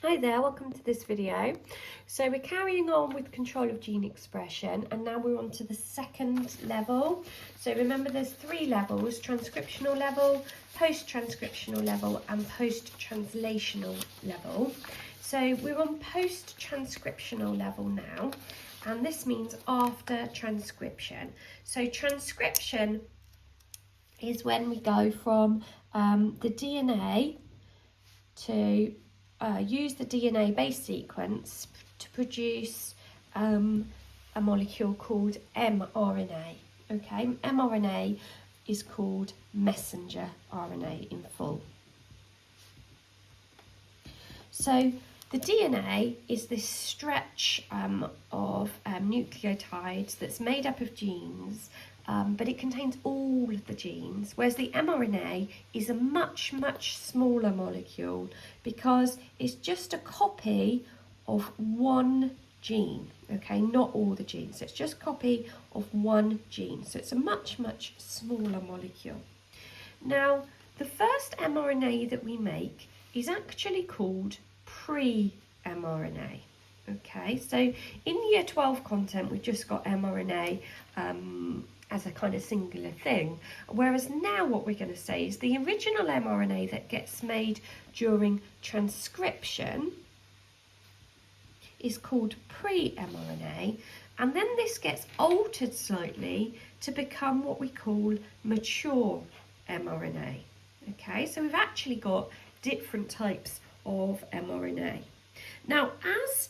Hi there, welcome to this video. So we're carrying on with control of gene expression, and now we're on to the second level. So remember there's three levels: transcriptional level, post-transcriptional level and post-translational level. So we're on post-transcriptional level now, and this means after transcription. So transcription is when we go from the DNA to use the DNA base sequence to produce a molecule called mRNA. Okay, mRNA is called messenger RNA in full. So the DNA is this stretch of nucleotides that's made up of genes, but it contains all of the genes, whereas the mRNA is a much, much smaller molecule because it's just a copy of one gene, okay, not all the genes. So it's just a copy of one gene, so it's a much, much smaller molecule. Now, the first mRNA that we make is actually called pre-mRNA. Okay, so in Year 12 content, we've just got mRNA as a kind of singular thing, whereas now what we're going to say is the original mRNA that gets made during transcription is called pre-mRNA, and then this gets altered slightly to become what we call mature mRNA. Okay, so we've actually got different types of mRNA. Now, as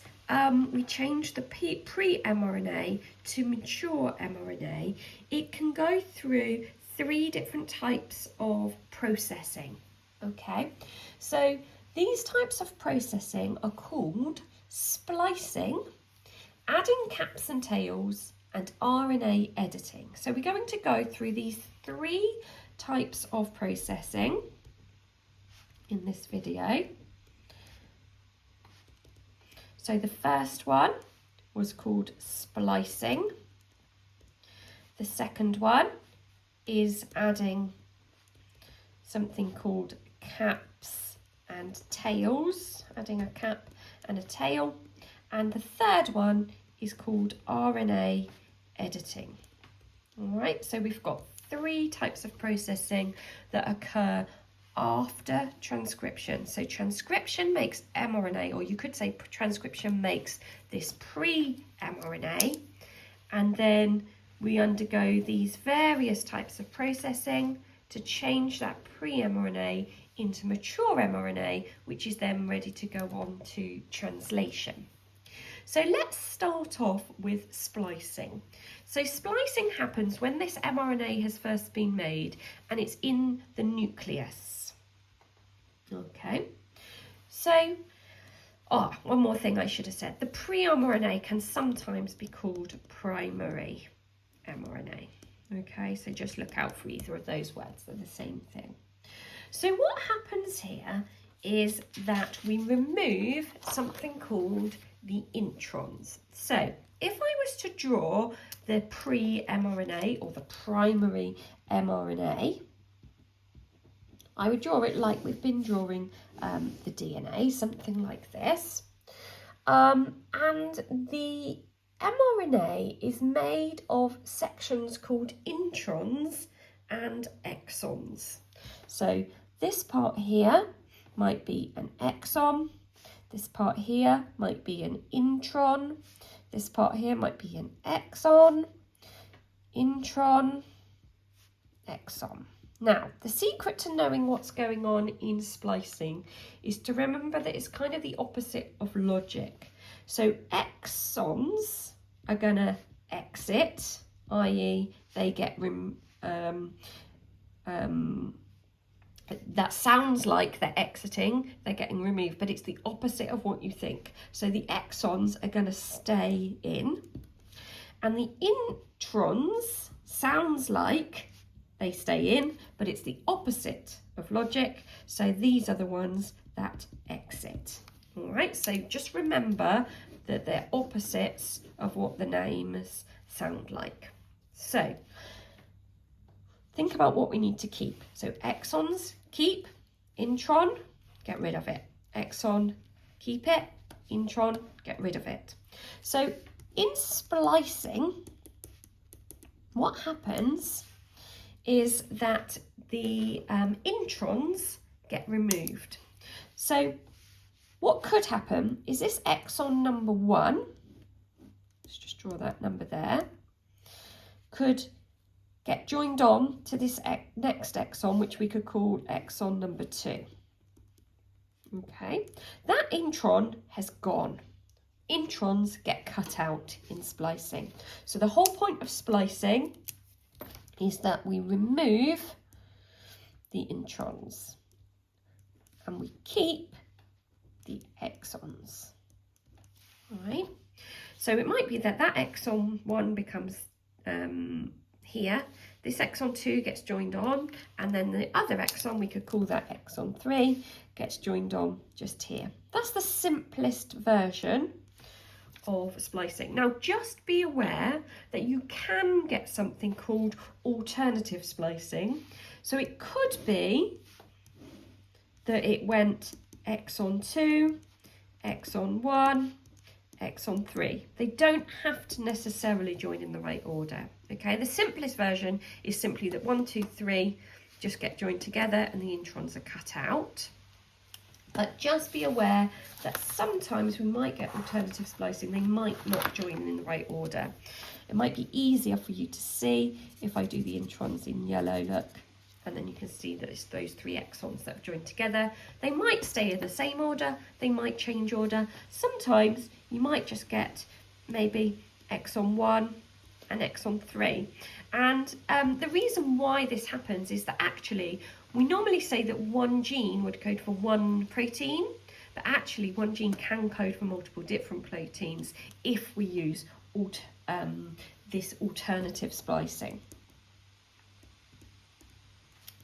we change the pre-mRNA to mature mRNA, it can go through three different types of processing. Okay, so these types of processing are called splicing, adding caps and tails, and RNA editing. So we're going to go through these three types of processing in this video. So the first one was called splicing. The second one is adding something called caps and tails, adding a cap and a tail. And the third one is called RNA editing. All right, so we've got three types of processing that occur after transcription. So transcription makes mRNA, or you could say transcription makes this pre-mRNA, and then we undergo these various types of processing to change that pre-mRNA into mature mRNA, which is then ready to go on to translation. So let's start off with splicing. So splicing happens when this mRNA has first been made and it's in the nucleus. Okay, so, one more thing I should have said. The pre-mRNA can sometimes be called primary mRNA. Okay, so just look out for either of those words, they're the same thing. So what happens here is that we remove something called the introns. So if I was to draw the pre-mRNA or the primary mRNA, I would draw it like we've been drawing the DNA, something like this. And the mRNA is made of sections called introns and exons. So this part here might be an exon, this part here might be an intron, this part here might be an exon, intron, exon. Now, the secret to knowing what's going on in splicing is to remember that it's kind of the opposite of logic. So exons are going to exit, i.e. they get that sounds like they're exiting, they're getting removed, but it's the opposite of what you think. So the exons are going to stay in, and the introns sounds like they stay in, but it's the opposite of logic. So these are the ones that exit. All right, so just remember that they're opposites of what the names sound like. So think about what we need to keep. So exons, keep. Intron, get rid of it. Exon, keep it, intron, get rid of it. So in splicing, what happens is that the introns get removed. So what could happen is this exon number 1, let's just draw that number there, could get joined on to this next exon, which we could call exon number 2. Okay, that intron has gone. Introns get cut out in splicing. So the whole point of splicing is that we remove the introns and we keep the exons. All right, so it might be that that exon 1 becomes here, this exon 2 gets joined on, and then the other exon, we could call that exon 3, gets joined on just here. That's the simplest version of splicing. Now just be aware that you can get something called alternative splicing. So it could be that it went exon 2, exon 1, exon 3. They don't have to necessarily join in the right order. Okay, the simplest version is simply that 1, 2, 3 just get joined together and the introns are cut out. But just be aware that sometimes we might get alternative splicing. They might not join in the right order. It might be easier for you to see if I do the introns in yellow, look, and then you can see that it's those 3 exons that have joined together. They might stay in the same order, they might change order. Sometimes you might just get maybe exon 1 and exon 3. And the reason why this happens is that actually we normally say that one gene would code for one protein, but actually one gene can code for multiple different proteins if we use this alternative splicing.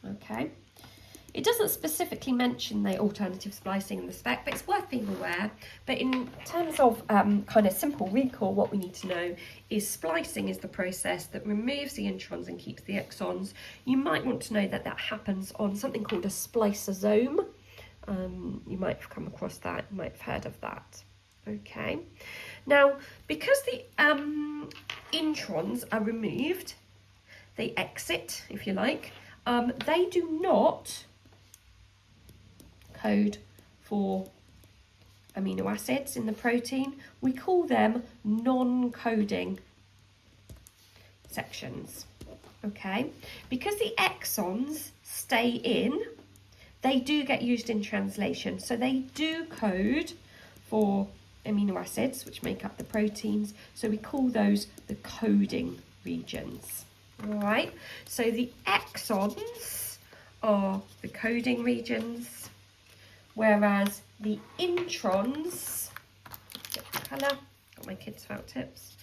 Okay, it doesn't specifically mention the alternative splicing in the spec, but it's worth being aware. But in terms of kind of simple recall, what we need to know is splicing is the process that removes the introns and keeps the exons. You might want to know that that happens on something called a spliceosome. You might have come across that, you might have heard of that. Okay, now because the introns are removed, they exit, if you like. They do not code for amino acids in the protein. We call them non-coding sections, okay? Because the exons stay in, they do get used in translation. So they do code for amino acids, which make up the proteins. So we call those the coding regions. All right, so the exons are the coding regions, whereas the introns, get the colour, got my kids' felt tips,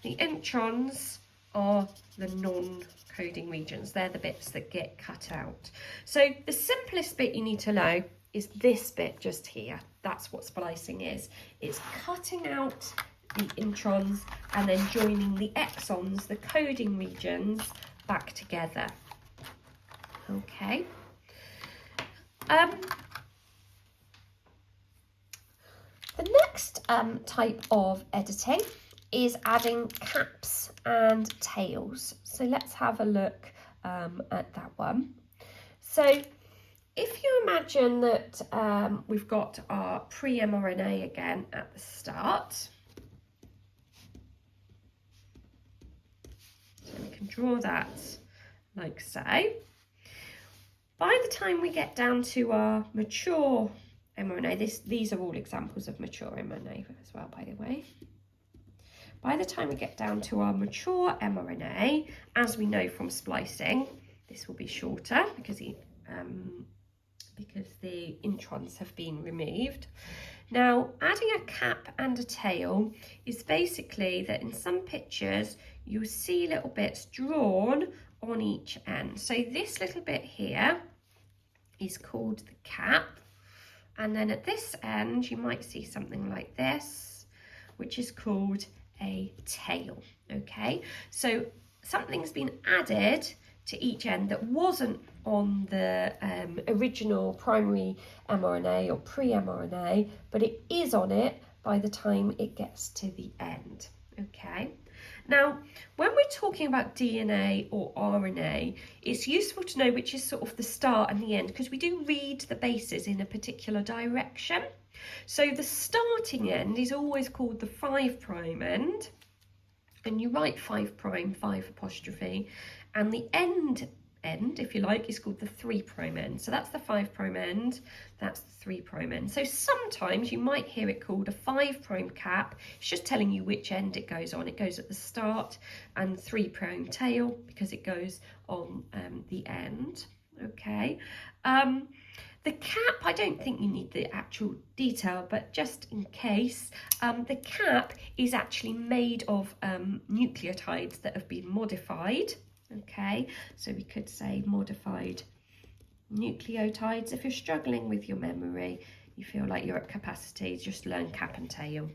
the introns are the non-coding regions. They're the bits that get cut out. So the simplest bit you need to know is this bit just here. That's what splicing is. It's cutting out the introns and then joining the exons, the coding regions, back together. Okay. The next type of editing is adding caps and tails. So let's have a look at that one. So if you imagine that we've got our pre-mRNA again at the start, so we can draw that like so. By the time we get down to our mature mRNA, these are all examples of mature mRNA as well, by the way. By the time we get down to our mature mRNA, as we know from splicing, this will be shorter because the introns have been removed. Now, adding a cap and a tail is basically that in some pictures you see little bits drawn on each end. So this little bit here is called the cap, and then at this end you might see something like this, which is called a tail. Okay, so something's been added to each end that wasn't on the original primary mRNA or pre-mRNA, but it is on it by the time it gets to the end. Okay. Now, when we're talking about DNA or RNA, it's useful to know which is sort of the start and the end, because we do read the bases in a particular direction. So the starting end is always called the 5' end, and you write 5', 5 apostrophe, and the end, if you like, is called the 3' end. So that's the 5' end, that's the 3' end. So sometimes you might hear it called a 5' cap. It's just telling you which end it goes on. It goes at the start, and 3' tail because it goes on the end. Okay. The cap, I don't think you need the actual detail, but just in case, the cap is actually made of nucleotides that have been modified. Okay, so we could say modified nucleotides. If you're struggling with your memory, you feel like you're at capacity, just learn cap and tail.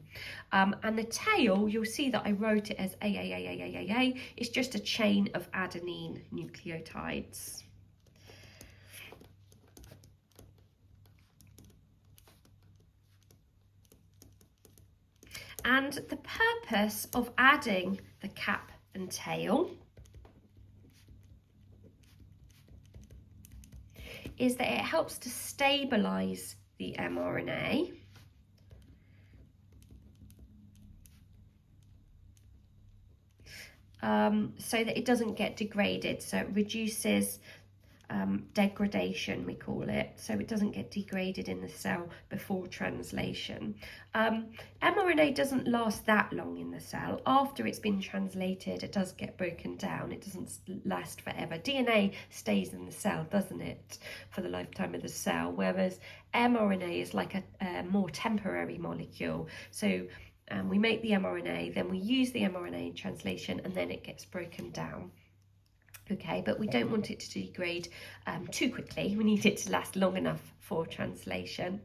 And the tail, you'll see that I wrote it as A. It's just a chain of adenine nucleotides. And the purpose of adding the cap and tail is that it helps to stabilize the mRNA so that it doesn't get degraded. So it reduces degradation, we call it, so it doesn't get degraded in the cell before translation. mRNA doesn't last that long in the cell. After it's been translated, it does get broken down. It doesn't last forever. DNA stays in the cell, doesn't it, for the lifetime of the cell, whereas mRNA is like a more temporary molecule. So we make the mRNA, then we use the mRNA in translation, and then it gets broken down. Okay, but we don't want it to degrade too quickly. We need it to last long enough for translation.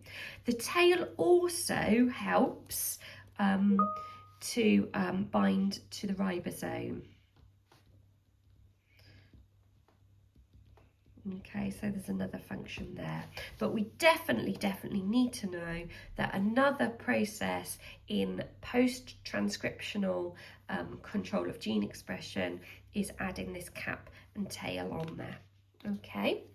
The tail also helps to bind to the ribosome. Okay, so there's another function there. But we definitely need to know that another process in post-transcriptional control of gene expression is adding this cap and tail on there. Okay.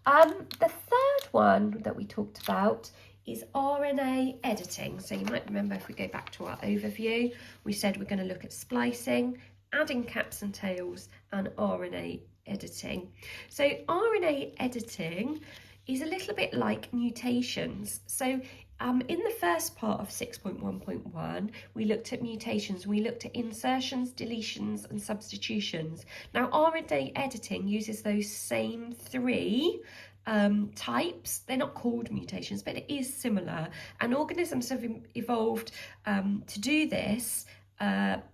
The third one that we talked about is RNA editing. So you might remember, if we go back to our overview, we said we're going to look at splicing, adding caps and tails, and RNA editing. So RNA editing is a little bit like mutations. So in the first part of 6.1.1, we looked at mutations. We looked at insertions, deletions, and substitutions. Now, RNA editing uses those same three types. They're not called mutations, but it is similar. And organisms have evolved to do this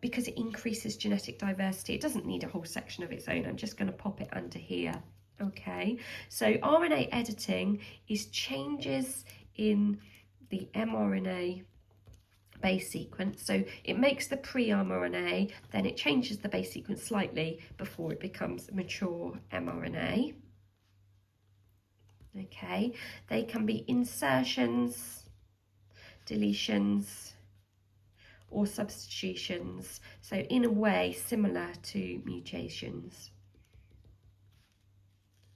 because it increases genetic diversity. It doesn't need a whole section of its own. I'm just going to pop it under here. Okay, so RNA editing is changes in the mRNA base sequence. So it makes the pre-mRNA, then it changes the base sequence slightly before it becomes mature mRNA. Okay, they can be insertions, deletions, or substitutions. So in a way similar to mutations.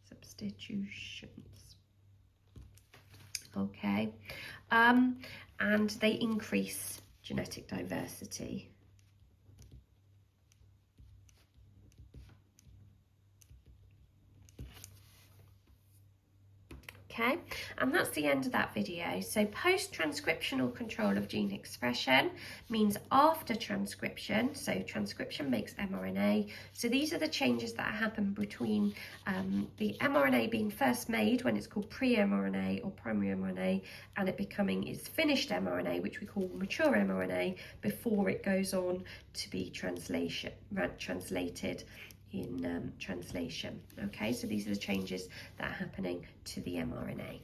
Substitutions. Okay, and they increase genetic diversity. Okay, and that's the end of that video. So post-transcriptional control of gene expression means after transcription. So transcription makes mRNA. So these are the changes that happen between the mRNA being first made when it's called pre-mRNA or primary mRNA, and it becoming its finished mRNA, which we call mature mRNA, before it goes on to be translated in translation. Okay, so these are the changes that are happening to the mRNA.